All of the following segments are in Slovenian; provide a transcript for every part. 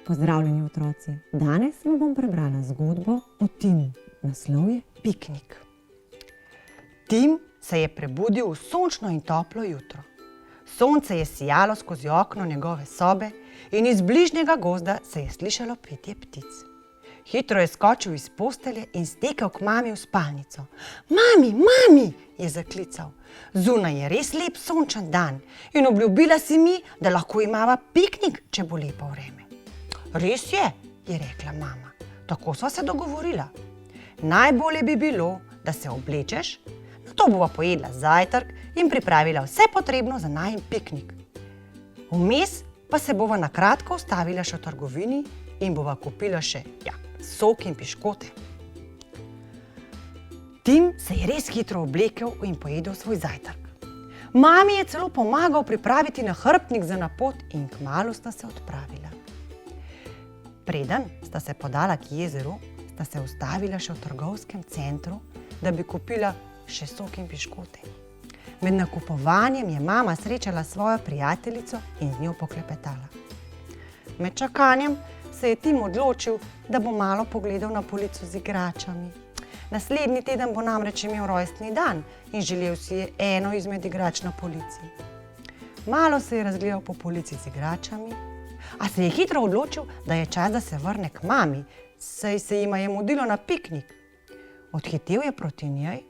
Pozdravljeni otroci, danes vam bom prebrala zgodbo o Timu. Naslov je Piknik. Tim se je prebudil v sončno in toplo jutro. Sonce je sijalo skozi okno njegove sobe in iz bližnjega gozda se je slišalo petje ptic. Hitro je skočil iz postelje in stekel k mami v spalnico. Mami, mami, je zaklical. Zunaj je res lep sončen dan in obljubila si mi, da lahko imava piknik, če bo lepo vreme. Res je rekla mama. Tako sva se dogovorila. Najbolje bi bilo, da se oblečeš, nato bova pojedla zajtrk in pripravila vse potrebno za najin piknik. Vmes pa se bova na kratko ustavila še v trgovini in bova kupila še sok in piškote. Tim se je res hitro oblekel in pojedel svoj zajtrk. Mami je celo pomagal pripraviti nahrbtnik za na pot in kmalu sta se odpravila. Preden sta se podala k jezeru, sta se ustavila še v trgovskem centru, da bi kupila še sok in piškote. Med nakupovanjem je mama srečala svojo prijateljico in z njo poklepetala. Med čakanjem se je Tim odločil, da bo malo pogledal na polico z igračami. Naslednji teden bo namreč imel rojstni dan in želel si je eno izmed igrač na polici. Malo se je razgledal po polici z igračami, a se je hitro odločil, da je čas, da se vrne k mami, saj se jima je mudilo na piknik. Odhitel je proti njej,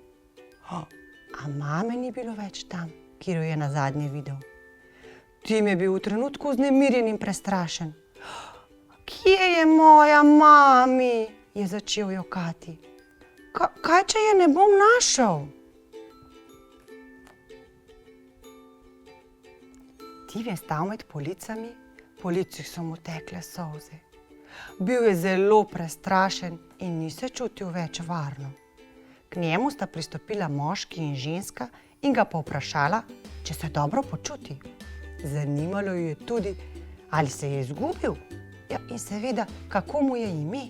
a mame ni bilo več tam, kjer jo je nazadnje videl. Tim je bil v trenutku vznemirjen in prestrašen. Kje je moja mami? Je začel jokati. Kaj, če je ne bom našel? Tim je stal med policami, po licih so mu tekle solze. Bil je zelo prestrašen in ni se čutil več varno. K njemu sta pristopila moški in ženska in ga povprašala, če se dobro počuti. Zanimalo jo je tudi, ali se je izgubil, in seveda, kako mu je ime.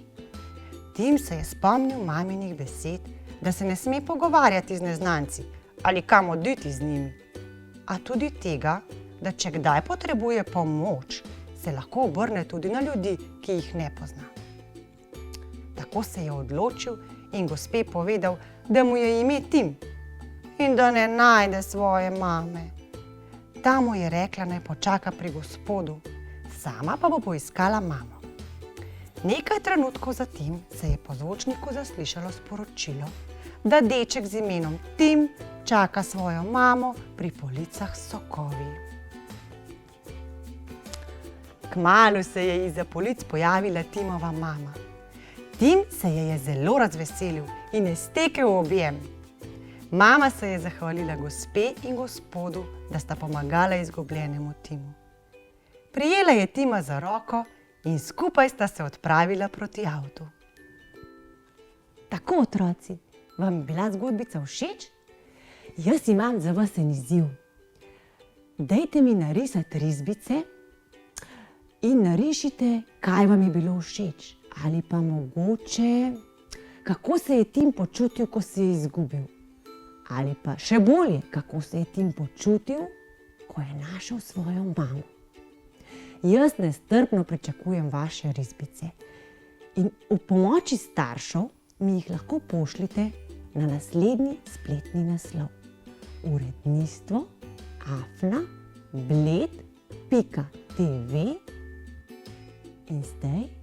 Tim se je spomnil maminih besed, da se ne sme pogovarjati z neznanci ali kam oditi z njimi, a tudi tega, da če kdaj potrebuje pomoč, se lahko obrne tudi na ljudi, ki jih ne pozna. Tako se je odločil in gospe povedal, da mu je ime Tim in da ne najde svoje mame. Ta mu je rekla, naj počaka pri gospodu, sama pa bo poiskala mamo. Nekaj trenutkov zatem se je po zvočniku zaslišalo sporočilo, da deček z imenom Tim čaka svojo mamo pri policah s sokovi. Kmalu se je izza polic pojavila Timova mama. Tim se je zelo razveselil in je stekel v objem. Mama se je zahvalila gospe in gospodu, da sta pomagala izgubljenemu Timu. Prijela je Tima za roko in skupaj sta se odpravila proti avtu. Tako, otroci, vam je bila zgodbica všeč? Jaz imam za vas en izziv. Dajte mi narisati risbice in narišite, kaj vam je bilo všeč. Ali pa mogoče, kako se je Tim počutil, ko se je izgubil. Ali pa še bolje, kako se je Tim počutil, ko je našel svojo mamo. Jaz nestrpno pričakujem vaše risbice in v pomoči staršev mi jih lahko pošljite na naslednji spletni naslov: uredništvo@bled.tv. In zdaj